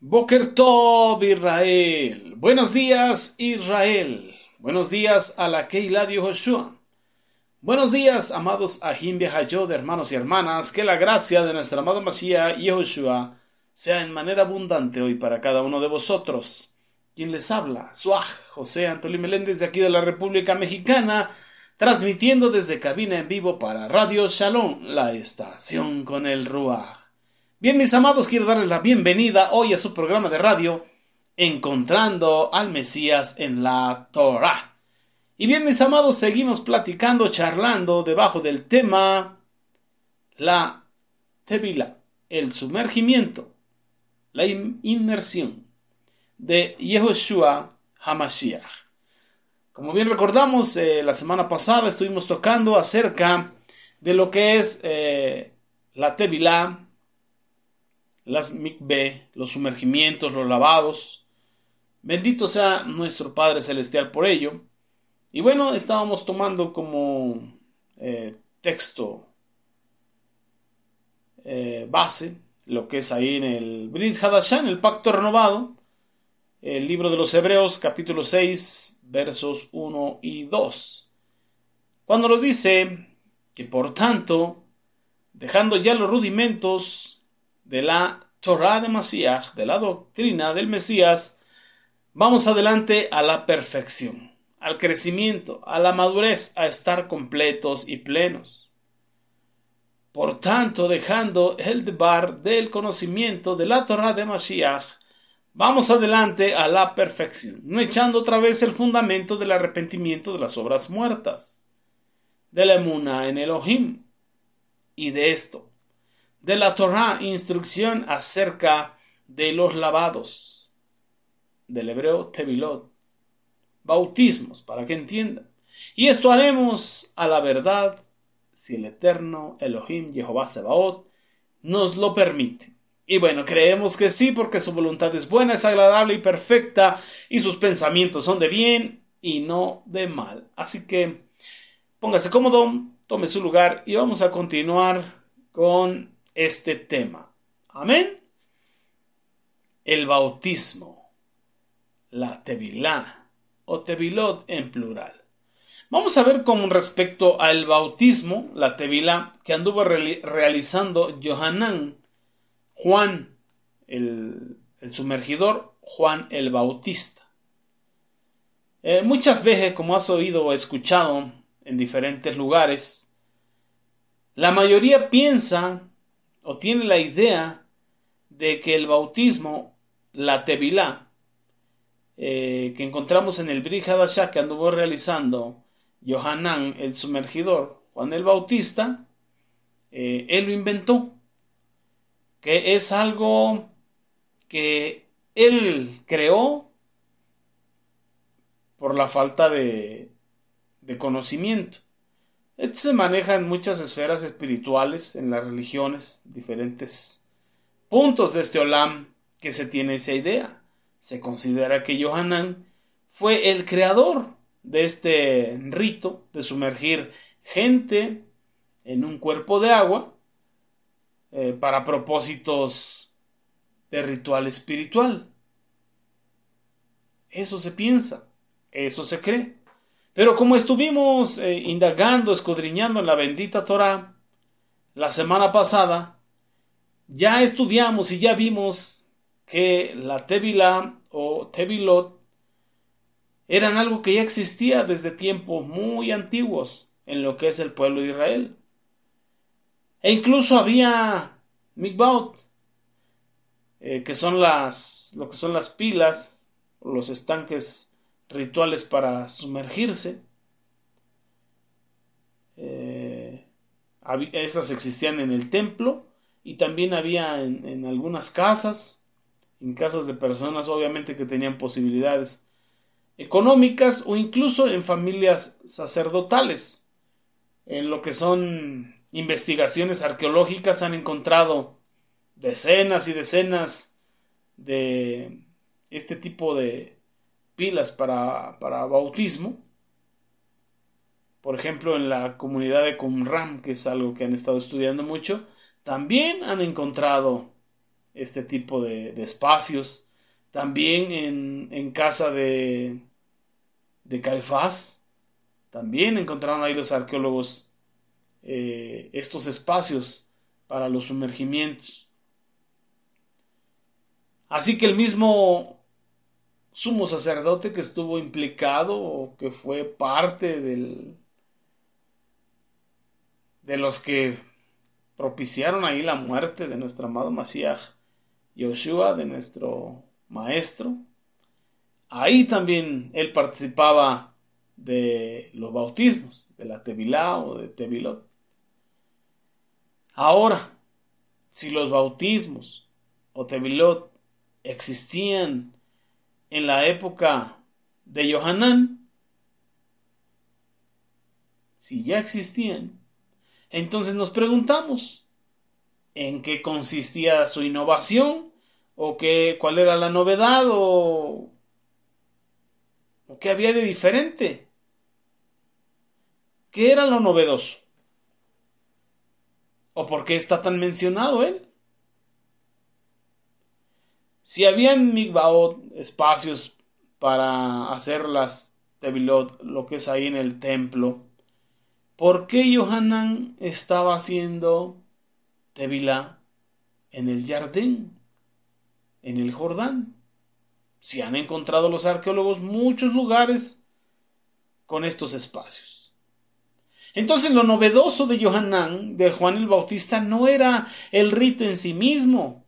Boker Tov, Israel. Buenos días, Israel. Buenos días a la Keilah de Yehoshua. Buenos días, amados Ahim Behayod, hermanos y hermanas. Que la gracia de nuestro amado Mashiach Yehoshua sea en manera abundante hoy para cada uno de vosotros. Quien les habla, Suaj, José Antolí Meléndez, de aquí de la República Mexicana, transmitiendo desde cabina en vivo para Radio Shalom, la estación con el Ruaj. Bien, mis amados, quiero darles la bienvenida hoy a su programa de radio, Encontrando al Mesías en la Torah. Y bien, mis amados, seguimos platicando, charlando debajo del tema la Tevilah, el sumergimiento, la inmersión de Yehoshua HaMashiach. Como bien recordamos, la semana pasada estuvimos tocando acerca de lo que es la Tevilah, las mikveh, los sumergimientos, los lavados. Bendito sea nuestro Padre Celestial por ello. Y bueno, estábamos tomando como texto base lo que es ahí en el Brit Hadashah, en el Pacto Renovado, el libro de los Hebreos, capítulo 6, versos 1 y 2. Cuando nos dice que por tanto, dejando ya los rudimentos de la Torah de Mashiach, de la doctrina del Mesías, vamos adelante a la perfección, al crecimiento, a la madurez, a estar completos y plenos. Por tanto, dejando el debar del conocimiento de la Torah de Mashiach, vamos adelante a la perfección, no echando otra vez el fundamento del arrepentimiento de las obras muertas, de la emuná en Elohim, y de esto, de la Torah, instrucción acerca de los lavados, del hebreo tevilot, bautismos, para que entiendan. Y esto haremos a la verdad, si el eterno Elohim, Jehová Sebaot, nos lo permite. Y bueno, creemos que sí, porque su voluntad es buena, es agradable y perfecta, y sus pensamientos son de bien y no de mal. Así que póngase cómodo, tome su lugar y vamos a continuar con este tema. Amén. El bautismo, la tevilá o tevilot en plural. Vamos a ver con respecto al bautismo, la tevilá, que anduvo realizando Yohanan, Juan el sumergidor, Juan el Bautista. Muchas veces, como has oído o escuchado en diferentes lugares, la mayoría piensa o tiene la idea de que el bautismo, la tevilá, que encontramos en el Brit Hadashah que anduvo realizando Yohanan el sumergidor, Juan el Bautista, él lo inventó, que es algo que él creó por la falta de conocimiento. Esto se maneja en muchas esferas espirituales, en las religiones, diferentes puntos de este olam que se tiene esa idea. Se considera que Yohanan fue el creador de este rito de sumergir gente en un cuerpo de agua para propósitos de ritual espiritual. Eso se piensa, eso se cree. Pero como estuvimos indagando, escudriñando en la bendita Torah la semana pasada, ya estudiamos y ya vimos que la tevilá o tevilot eran algo que ya existía desde tiempos muy antiguos en lo que es el pueblo de Israel. E incluso había mikvaot, que son lo que son las pilas, los estanques rituales para sumergirse. Estas existían en el templo y también había en algunas casas, en casas de personas obviamente que tenían posibilidades económicas o incluso en familias sacerdotales. En lo que son investigaciones arqueológicas han encontrado decenas y decenas de este tipo de pilas para bautismo. Por ejemplo, en la comunidad de Qumran, que es algo que han estado estudiando mucho, también han encontrado este tipo de espacios. También en casa de Caifás, también encontraron ahí los arqueólogos estos espacios para los sumergimientos. Así que el mismo sumo sacerdote que estuvo implicado o que fue parte de los que propiciaron ahí la muerte de nuestro amado Mashiach, Yoshua, de nuestro maestro, ahí también él participaba de los bautismos, de la Tevilá o de Tevilot. Ahora, si los bautismos o Tevilot existían en la época de Yohanan, si ya existían, entonces nos preguntamos, ¿en qué consistía su innovación? ¿O cuál era la novedad? ¿O qué había de diferente? ¿Qué era lo novedoso? ¿O por qué está tan mencionado él? Si habían mikvaot, espacios para hacer las tevilot, lo que es ahí en el templo, ¿por qué Yohanan estaba haciendo tevilá en el Jardín, en el Jordán? Si han encontrado los arqueólogos muchos lugares con estos espacios. Entonces lo novedoso de Yohanan, de Juan el Bautista, no era el rito en sí mismo,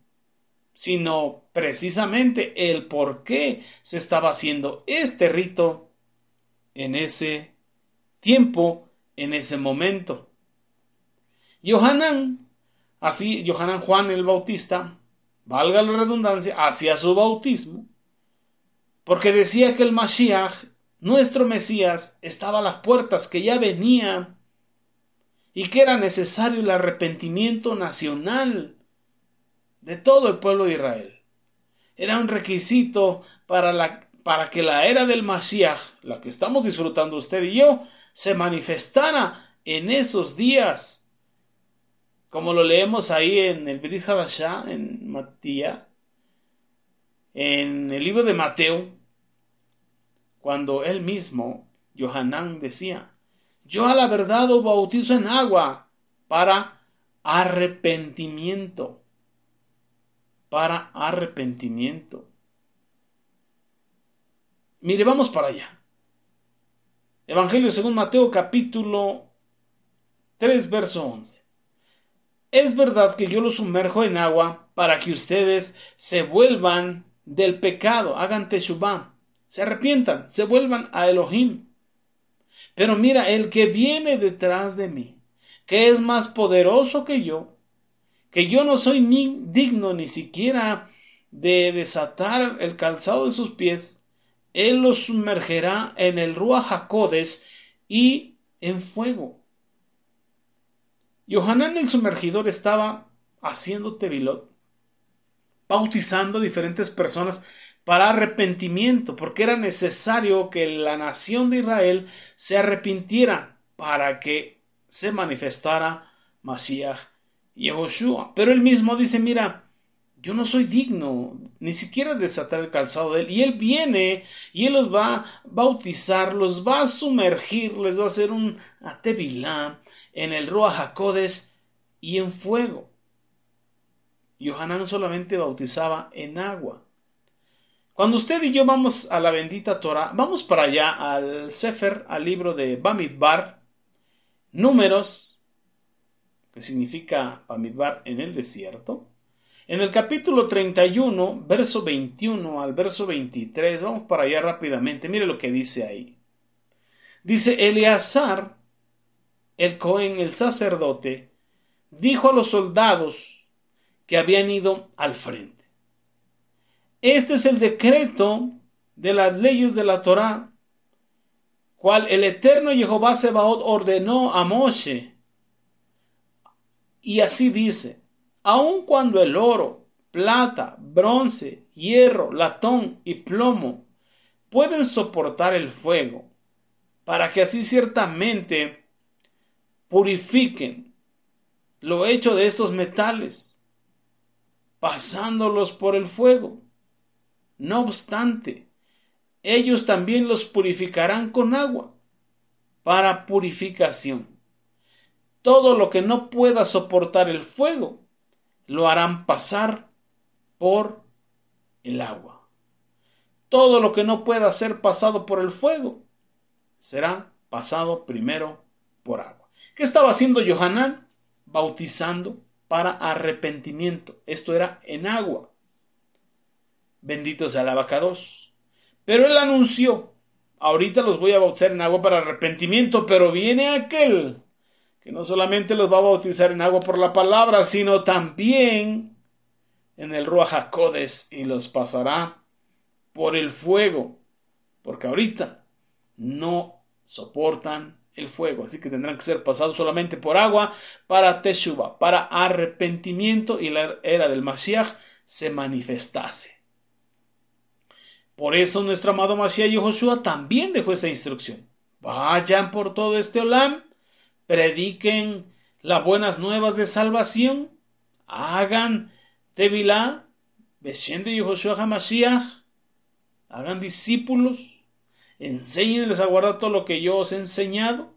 sino precisamente el por qué se estaba haciendo este rito en ese tiempo, en ese momento. Yohanan Juan el Bautista, valga la redundancia, hacía su bautismo, porque decía que el Mashiach, nuestro Mesías, estaba a las puertas, que ya venía, y que era necesario el arrepentimiento nacional de todo el pueblo de Israel. Era un requisito para que la era del Mashiach, la que estamos disfrutando usted y yo, se manifestara en esos días, como lo leemos ahí en el Brit Hadashah, en Matías, en el libro de Mateo, cuando él mismo, Yohanan, decía: yo a la verdad os bautizo en agua para arrepentimiento. Para arrepentimiento. Mire, vamos para allá. Evangelio según Mateo, capítulo 3, verso 11. Es verdad que yo los sumerjo en agua para que ustedes se vuelvan del pecado, hagan teshuvah, se arrepientan, se vuelvan a Elohim. Pero mira, el que viene detrás de mí, que es más poderoso que yo no soy digno ni siquiera de desatar el calzado de sus pies, él los sumergerá en el Ruach HaKodesh y en fuego. Yohanan el sumergidor estaba haciendo tevilot, bautizando a diferentes personas para arrepentimiento, porque era necesario que la nación de Israel se arrepintiera para que se manifestara Mashiach Yehoshua. Pero él mismo dice: mira, yo no soy digno ni siquiera de desatar el calzado de él, y él viene y él los va a bautizar, los va a sumergir, les va a hacer un tevilá en el Ruach HaKodesh y en fuego. Yohanan solamente bautizaba en agua. Cuando usted y yo vamos a la bendita Torah, vamos para allá al Sefer, al libro de Bamidbar, Números, que significa Bamidbar, en el desierto. En el capítulo 31, verso 21 al verso 23, vamos para allá rápidamente. Mire lo que dice ahí. Dice: Eleazar, el Cohen, el sacerdote, dijo a los soldados que habían ido al frente: este es el decreto de las leyes de la Torá, cual el eterno Jehová Sebaot ordenó a Moshe. Y así dice: aun cuando el oro, plata, bronce, hierro, latón y plomo pueden soportar el fuego, para que así ciertamente purifiquen lo hecho de estos metales, pasándolos por el fuego. No obstante, ellos también los purificarán con agua para purificación. Todo lo que no pueda soportar el fuego, lo harán pasar por el agua. Todo lo que no pueda ser pasado por el fuego, será pasado primero por agua. ¿Qué estaba haciendo Johanán? Bautizando para arrepentimiento. Esto era en agua. Bendito sea el abacados. Pero él anunció, ahorita los voy a bautizar en agua para arrepentimiento, pero viene aquel que no solamente los va a bautizar en agua por la palabra, sino también en el Ruach HaKodesh, y los pasará por el fuego, porque ahorita no soportan el fuego, así que tendrán que ser pasados solamente por agua para Teshuvah, para arrepentimiento, y la era del Mashiach se manifestase. Por eso nuestro amado Mashiach Yehoshua también dejó esa instrucción: vayan por todo este olam, prediquen las buenas nuevas de salvación, hagan tevilá, beshem de Yehoshua HaMashiach, hagan discípulos, enséñenles a guardar todo lo que yo os he enseñado,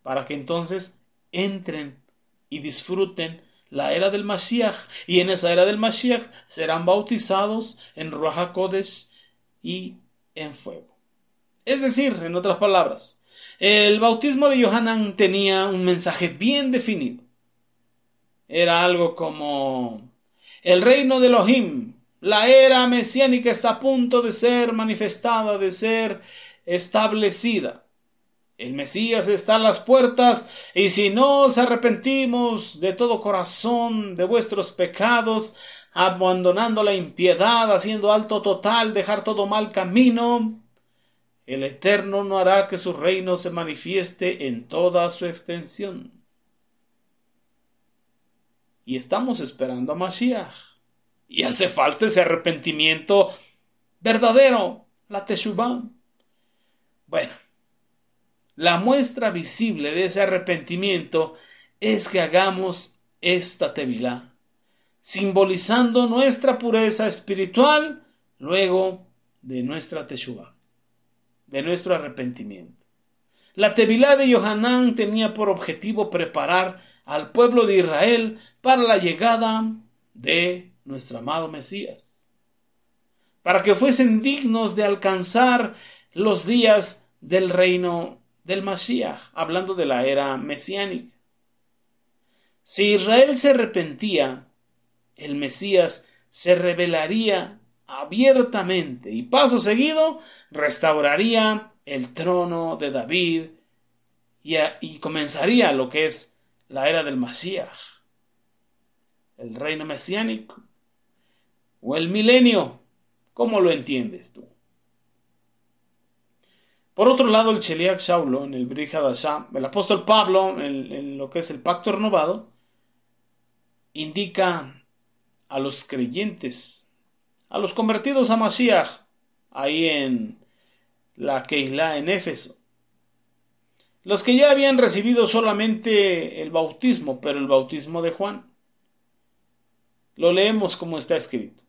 para que entonces entren y disfruten la era del Mashiach, y en esa era del Mashiach serán bautizados en Ruach HaKodesh y en fuego. Es decir, en otras palabras, el bautismo de Johanán tenía un mensaje bien definido. Era algo como: el reino de Elohim, la era mesiánica, está a punto de ser manifestada, de ser establecida. El Mesías está a las puertas, y si no os arrepentimos de todo corazón de vuestros pecados, abandonando la impiedad, haciendo alto total, dejar todo mal camino, el Eterno no hará que su reino se manifieste en toda su extensión. Y estamos esperando a Mashiach. Y hace falta ese arrepentimiento verdadero, la Teshuvah. Bueno, la muestra visible de ese arrepentimiento es que hagamos esta tevilá, simbolizando nuestra pureza espiritual luego de nuestra Teshuvah, de nuestro arrepentimiento. La tevilá de Johanán tenía por objetivo preparar al pueblo de Israel para la llegada de nuestro amado Mesías, para que fuesen dignos de alcanzar los días del reino del Mashiach, hablando de la era mesiánica. Si Israel se arrepentía, el Mesías se revelaría abiertamente y paso seguido restauraría el trono de David y comenzaría lo que es la era del Mashiach, el reino mesiánico o el milenio. ¿Cómo lo entiendes tú? Por otro lado, el Sheliach Shaulo, en el Brit Hadashah, el apóstol Pablo, en lo que es el pacto renovado, indica a los creyentes, a los convertidos a Mashiach, ahí en la Keilah en Éfeso, los que ya habían recibido solamente el bautismo, pero el bautismo de Juan. Lo leemos como está escrito.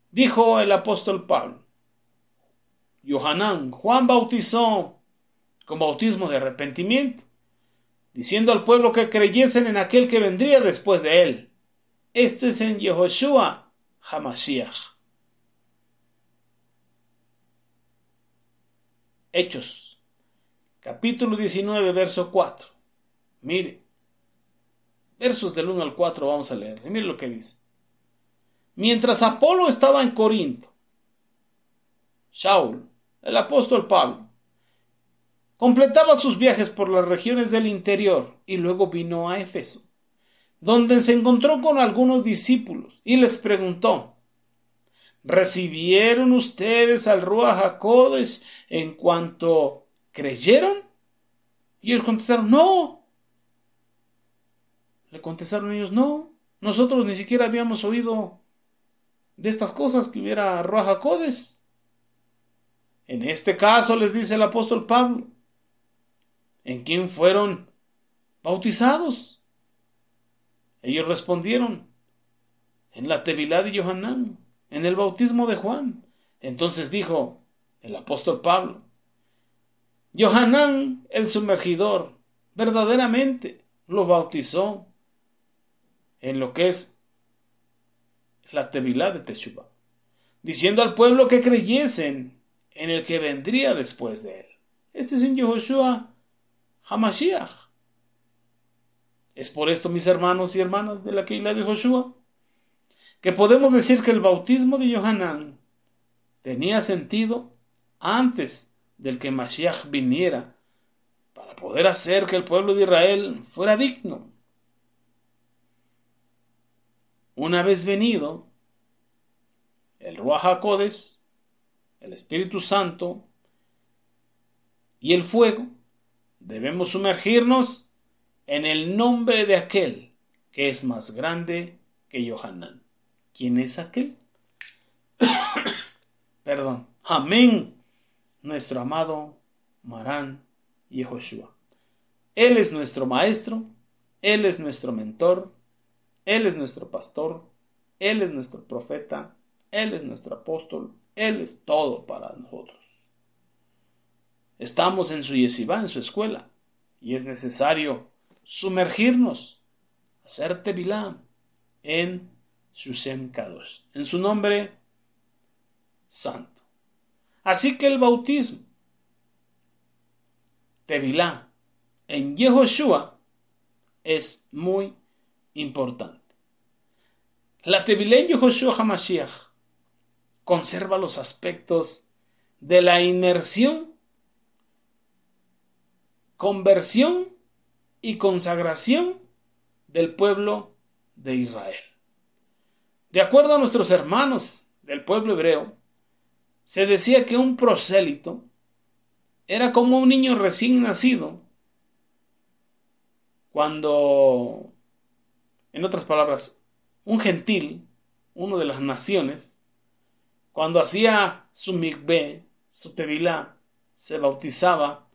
Dijo el apóstol Pablo: Johanán, Juan bautizó con bautismo de arrepentimiento, diciendo al pueblo que creyesen en aquel que vendría después de él. Este es en Yehoshua HaMashiach. Hechos, capítulo 19, verso 4. Mire, versos del 1 al 4 vamos a leer. Mire lo que dice. Mientras Apolo estaba en Corinto, Shaul, el apóstol Pablo, completaba sus viajes por las regiones del interior y luego vino a Éfeso, donde se encontró con algunos discípulos y les preguntó: ¿recibieron ustedes al Ruach HaKodesh en cuanto creyeron? Y ellos contestaron: no. Le contestaron ellos: no, nosotros ni siquiera habíamos oído de estas cosas, que hubiera Ruach HaKodesh. En este caso, les dice el apóstol Pablo, ¿en quién fueron bautizados? Ellos respondieron: en la Tevilá de Yohanan, en el bautismo de Juan. Entonces dijo el apóstol Pablo: Yohanan, el sumergidor, verdaderamente lo bautizó en lo que es la Tevilá de Teshuvá, diciendo al pueblo que creyesen en el que vendría después de él. Este es en Yehoshua HaMashiach. Es por esto, mis hermanos y hermanas de la Keilah de Joshua, que podemos decir que el bautismo de Yohanan tenía sentido antes del que Mashiach viniera, para poder hacer que el pueblo de Israel fuera digno. Una vez venido el Ruach HaKodesh, el Espíritu Santo y el fuego, debemos sumergirnos en el nombre de aquel que es más grande que Yohanan. ¿Quién es aquel? Perdón. Amén. Nuestro amado Marán Yehoshua. Él es nuestro maestro, Él es nuestro mentor, Él es nuestro pastor, Él es nuestro profeta, Él es nuestro apóstol, Él es todo para nosotros. Estamos en su yeshivá, en su escuela, y es necesario sumergirnos, hacer tevilá en su Shem Kadosh, en su nombre santo. Así que el bautismo, tevilá en Yehoshua, es muy importante. La tevilá en Yehoshua HaMashiach conserva los aspectos de la inmersión, conversión y consagración del pueblo de Israel. De acuerdo a nuestros hermanos del pueblo hebreo, se decía que un prosélito era como un niño recién nacido cuando, en otras palabras, un gentil, uno de las naciones, cuando hacía su mikveh, su tevilá, se bautizaba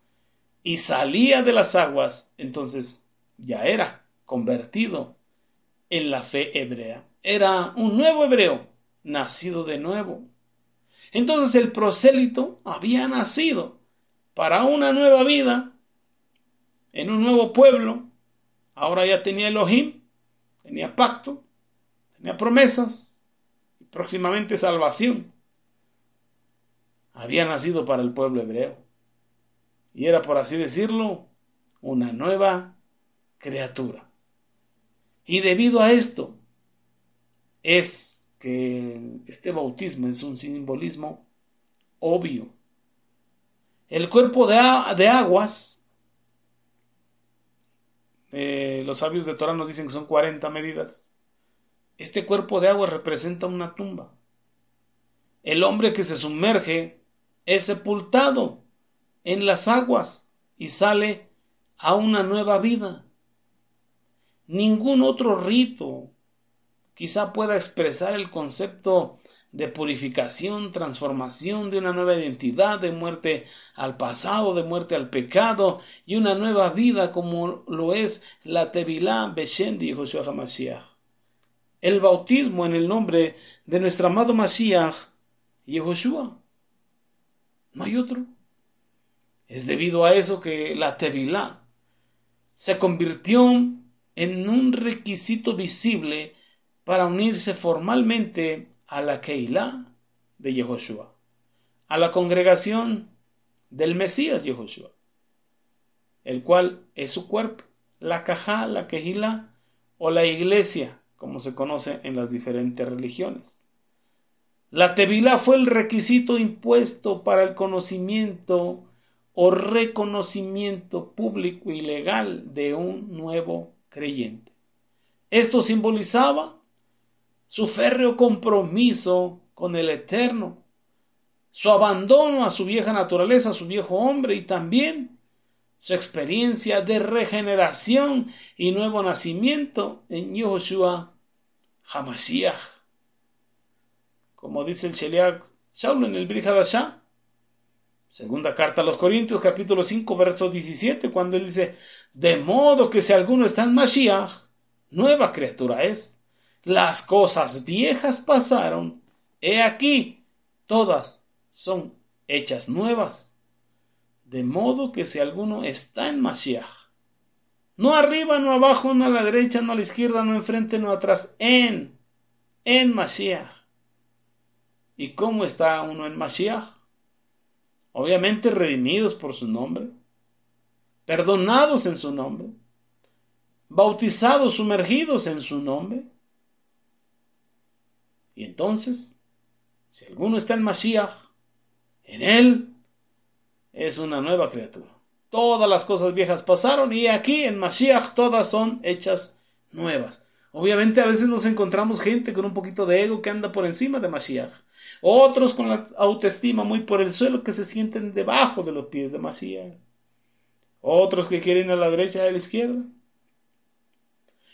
y salía de las aguas, entonces ya era convertido en la fe hebrea. Era un nuevo hebreo, nacido de nuevo. Entonces el prosélito había nacido para una nueva vida, en un nuevo pueblo. Ahora ya tenía Elohim, tenía pacto, tenía promesas y próximamente salvación. Había nacido para el pueblo hebreo y era, por así decirlo, una nueva criatura. Y debido a esto es que este bautismo es un simbolismo obvio. El cuerpo de aguas, los sabios de Torah nos dicen que son 40 medidas. Este cuerpo de agua representa una tumba. El hombre que se sumerge es sepultado en las aguas y sale a una nueva vida. Ningún otro rito quizá pueda expresar el concepto de purificación, transformación, de una nueva identidad, de muerte al pasado, de muerte al pecado y una nueva vida como lo es la Tevilá Beshem de Yehoshua HaMashiach. El bautismo en el nombre de nuestro amado Mashiach, Yehoshua. No hay otro. Es debido a eso que la Tevilá se convirtió en un requisito visible para unirse formalmente a la Keilah de Yehoshua, a la congregación del Mesías Yehoshua, el cual es su cuerpo, la Kajá, la Kehilá o la iglesia, como se conoce en las diferentes religiones. La Tevilá fue el requisito impuesto para el conocimiento o reconocimiento público y legal de un nuevo creyente. Esto simbolizaba su férreo compromiso con el Eterno, su abandono a su vieja naturaleza, a su viejo hombre, y también su experiencia de regeneración y nuevo nacimiento en Yehoshua HaMashiach. Como dice el Sheliach Shaul en el Brit Hadashah, segunda carta a los Corintios, capítulo 5, verso 17, cuando él dice: de modo que si alguno está en Mashiach, nueva criatura es. las cosas viejas pasaron, he aquí, todas son hechas nuevas. De modo que si alguno está en Mashiach, no arriba, no abajo, no a la derecha, no a la izquierda, no enfrente, no atrás, en Mashiach. ¿Y cómo está uno en Mashiach? Obviamente redimidos por su nombre, perdonados en su nombre, bautizados, sumergidos en su nombre. Y entonces, si alguno está en Mashiach, en él es una nueva criatura. Todas las cosas viejas pasaron y aquí en Mashiach todas son hechas nuevas. Obviamente a veces nos encontramos gente con un poquito de ego que anda por encima de Mashiach. Otros con la autoestima muy por el suelo que se sienten debajo de los pies de Mashiach. Otros que quieren ir a la derecha y a la izquierda.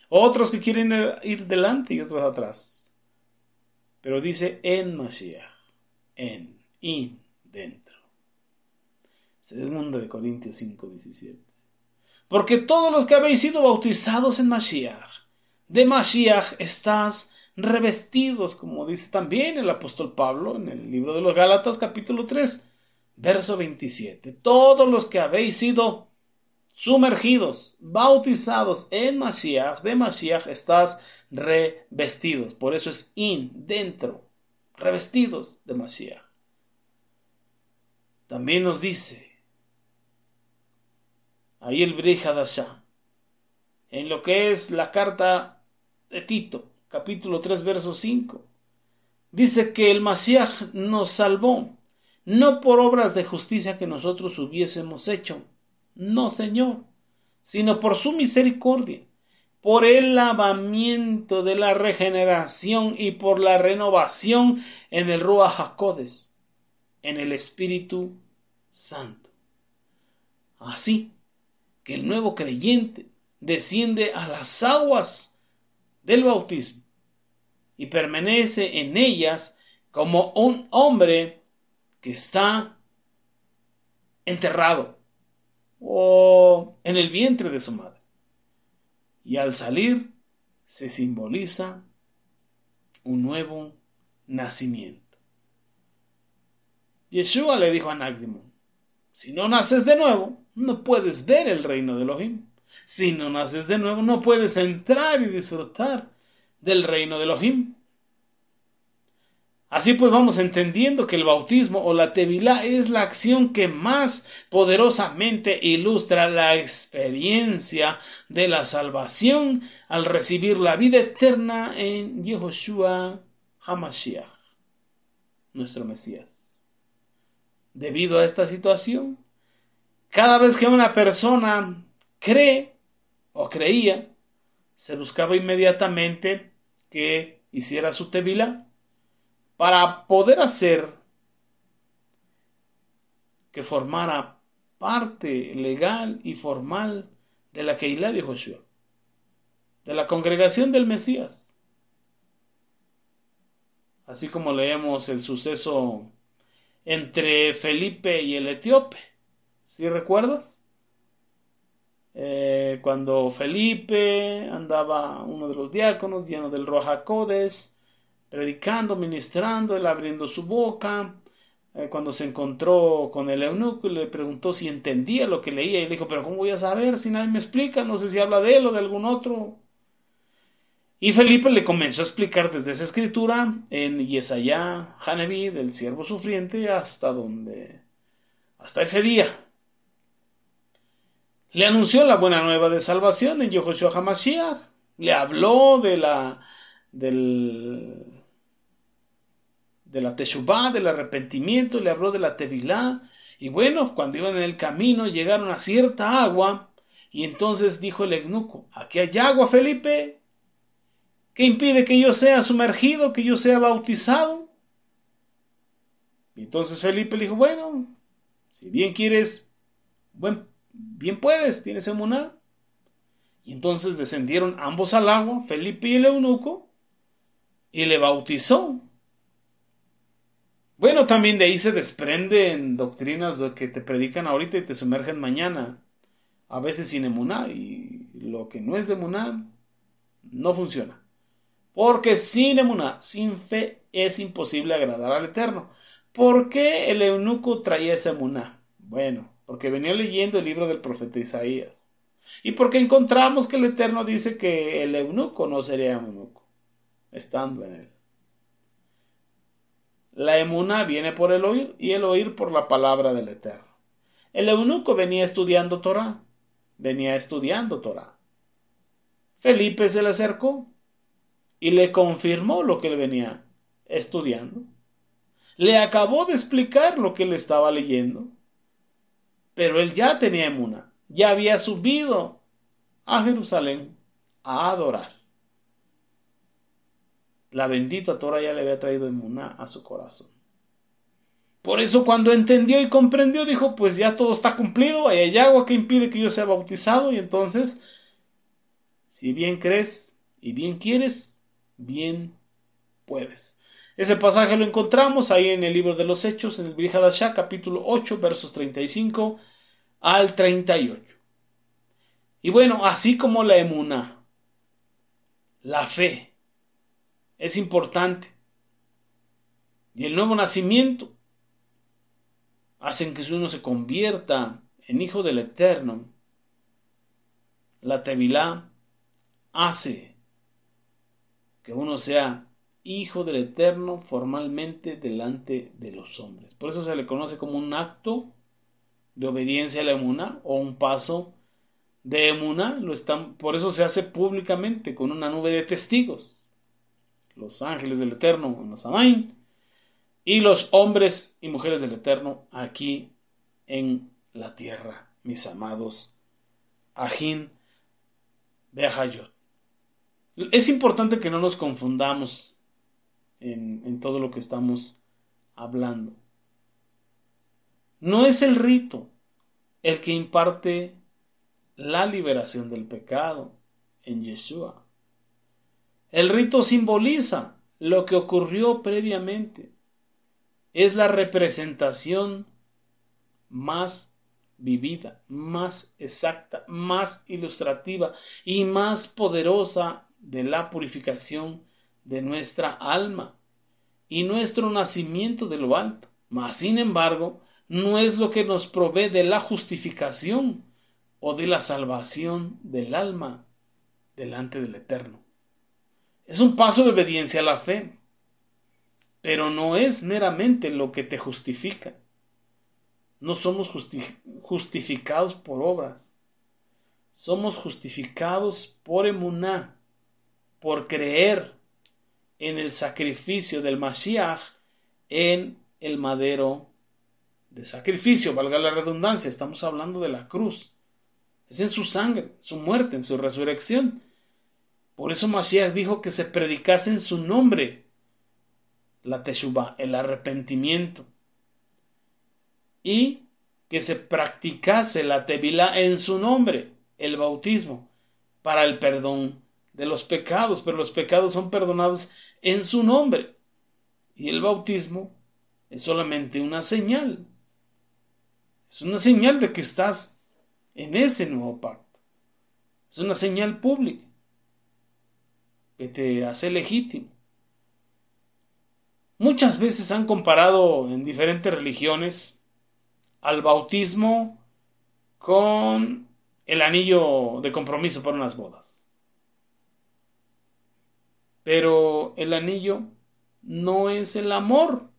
Otros que quieren ir delante y otros atrás. Pero dice en Mashiach, dentro. Segunda de Corintios 5:17. Porque todos los que habéis sido bautizados en Mashiach, de Mashiach estás revestidos, como dice también el apóstol Pablo en el libro de los Gálatas capítulo 3, verso 27. Todos los que habéis sido sumergidos, bautizados en Mashiach, de Mashiach estás revestidos. Por eso es dentro, revestidos de Mashiach. También nos dice ahí el Brit Hadashah, en lo que es la carta de Tito, capítulo 3, verso 5. Dice que el Mashiach nos salvó, no por obras de justicia que nosotros hubiésemos hecho, no, Señor, sino por su misericordia, por el lavamiento de la regeneración y por la renovación en el Ruach HaKodesh, en el Espíritu Santo. Así que el nuevo creyente desciende a las aguas del bautismo y permanece en ellas como un hombre que está enterrado o en el vientre de su madre. Y al salir se simboliza un nuevo nacimiento. Yeshua le dijo a Nicodemo: si no naces de nuevo, no puedes ver el reino de Elohim. Si no naces de nuevo, no puedes entrar y disfrutar del reino de Elohim. Así pues vamos entendiendo que el bautismo o la tevilá es la acción que más poderosamente ilustra la experiencia de la salvación al recibir la vida eterna en Yehoshua HaMashiach, nuestro Mesías. Debido a esta situación, cada vez que una persona cree o creía, se buscaba inmediatamente que hiciera su tevilá para poder hacer que formara parte legal y formal de la Keilah de Josué, de la congregación del Mesías. Así como leemos el suceso entre Felipe y el etíope, ¿sí recuerdas? Cuando Felipe andaba, uno de los diáconos, lleno del Ruach HaKodesh, predicando, ministrando, él abriendo su boca, cuando se encontró con el eunuco y le preguntó si entendía lo que leía, y le dijo: pero ¿cómo voy a saber si nadie me explica? No sé si habla de él o de algún otro. Y Felipe le comenzó a explicar desde esa escritura en Yesayá Haneví, del siervo sufriente, hasta ese día. Le anunció la buena nueva de salvación en Yehoshua HaMashiach, le habló de la teshuvá, del arrepentimiento, le habló de la tevilá. Y bueno, cuando iban en el camino llegaron a cierta agua, y entonces dijo el eunuco: aquí hay agua, Felipe, ¿qué impide que yo sea sumergido, que yo sea bautizado? Y entonces Felipe le dijo: bueno, si bien quieres, bien puedes, tienes emuná. Y entonces descendieron ambos al agua, Felipe y el eunuco, y le bautizó. Bueno, también de ahí se desprenden doctrinas de que te predican ahorita y te sumergen mañana, a veces sin emuná, y lo que no es de emuná no funciona. Porque sin emuná, sin fe, es imposible agradar al Eterno. ¿Por qué el eunuco traía esa emuná? Bueno, porque venía leyendo el libro del profeta Isaías. Y porque encontramos que el Eterno dice que el eunuco no sería eunuco, estando en él. La emuná viene por el oír y el oír por la palabra del Eterno. El eunuco venía estudiando Torah. Felipe se le acercó y le confirmó lo que él venía estudiando. Le acabó de explicar lo que él estaba leyendo. Pero él ya tenía emuná, ya había subido a Jerusalén a adorar. La bendita Torah ya le había traído emuná a su corazón. Por eso cuando entendió y comprendió, dijo, pues ya todo está cumplido, hay agua que impide que yo sea bautizado, y entonces, si bien crees y bien quieres, bien puedes. Ese pasaje lo encontramos ahí en el libro de los Hechos, en el Brit Hadashah, capítulo 8, versos 35 al 38. Y bueno, así como la emuná, la fe, es importante, y el nuevo nacimiento hacen que uno se convierta en hijo del Eterno. La Tevilá hace que uno sea hijo del Eterno formalmente delante de los hombres. Por eso se le conoce como un acto de obediencia a la emuná o un paso de emuná. Por eso se hace públicamente con una nube de testigos. Los ángeles del Eterno en los Samaín y los hombres y mujeres del Eterno aquí en la tierra, mis amados Ajín Beajayot. Es importante que no nos confundamos en todo lo que estamos hablando. No es el rito el que imparte la liberación del pecado en Yeshua. El rito simboliza lo que ocurrió previamente. Es la representación más vivida, más exacta, más ilustrativa y más poderosa de la purificación de nuestra alma y nuestro nacimiento de lo alto. Mas, sin embargo, no es lo que nos provee de la justificación o de la salvación del alma delante del Eterno. Es un paso de obediencia a la fe, pero no es meramente lo que te justifica. No somos justificados por obras. Somos justificados por emuná, por creer en el sacrificio del Mashiach en el madero de sacrificio, valga la redundancia. Estamos hablando de la cruz. Es en su sangre, su muerte, en su resurrección. Por eso Mashiach dijo que se predicase en su nombre la teshuvá, el arrepentimiento, y que se practicase la tevilá en su nombre, el bautismo, para el perdón de los pecados, pero los pecados son perdonados en su nombre, y el bautismo es solamente una señal, es una señal de que estás en ese nuevo pacto, es una señal pública que te hace legítimo. Muchas veces han comparado en diferentes religiones al bautismo con el anillo de compromiso para unas bodas. Pero el anillo no es el amor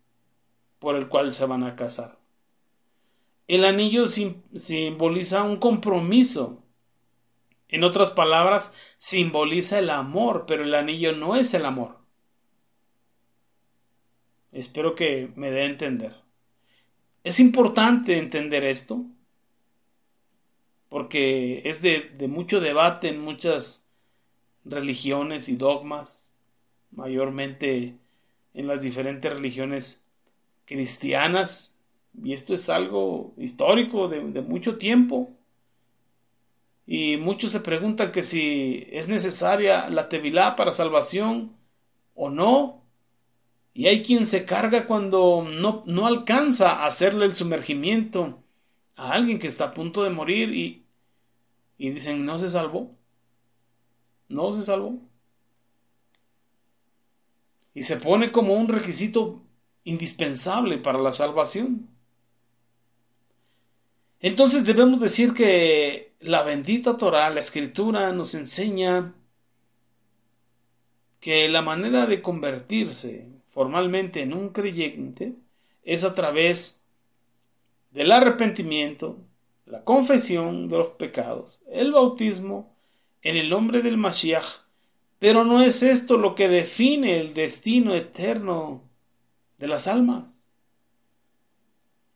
por el cual se van a casar. El anillo simboliza un compromiso. En otras palabras, simboliza el amor, pero el anillo no es el amor. Espero que me dé a entender. Es importante entender esto, porque es de mucho debate en muchas religiones y dogmas, mayormente en las diferentes religiones cristianas, y esto es algo histórico de mucho tiempo, y muchos se preguntan que si es necesaria la tevilá para salvación o no. Y hay quien se carga cuando no alcanza a hacerle el sumergimiento a alguien que está a punto de morir y dicen, no se salvó. No se salvó. y se pone como un requisito indispensable para la salvación. Entonces debemos decir que la bendita Torá, la Escritura, nos enseña que la manera de convertirse formalmente en un creyente es a través del arrepentimiento, la confesión de los pecados, el bautismo en el nombre del Mashiach. Pero no es esto lo que define el destino eterno de las almas.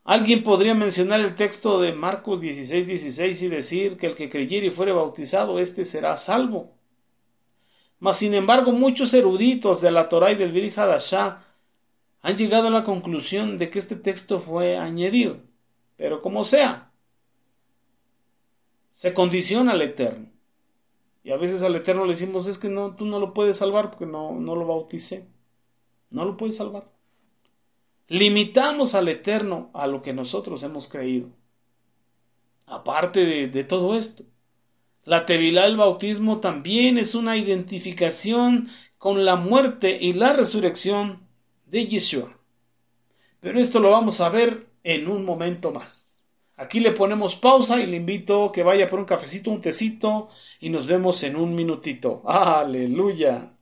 Alguien podría mencionar el texto de Marcos 16:16 y decir que el que creyere y fuere bautizado, éste será salvo. Mas, sin embargo, muchos eruditos de la Torá y del Brit Hadashah han llegado a la conclusión de que este texto fue añadido. Pero como sea, se condiciona al Eterno. Y a veces al Eterno le decimos, es que no, tú no lo puedes salvar porque no lo bauticé. No lo puedes salvar. Limitamos al Eterno a lo que nosotros hemos creído. Aparte de todo esto, la Tevilá, el bautismo, también es una identificación con la muerte y la resurrección de Yeshua. Pero esto lo vamos a ver en un momento más. Aquí le ponemos pausa y le invito a que vaya por un cafecito, un tecito y nos vemos en un minutito. ¡Aleluya!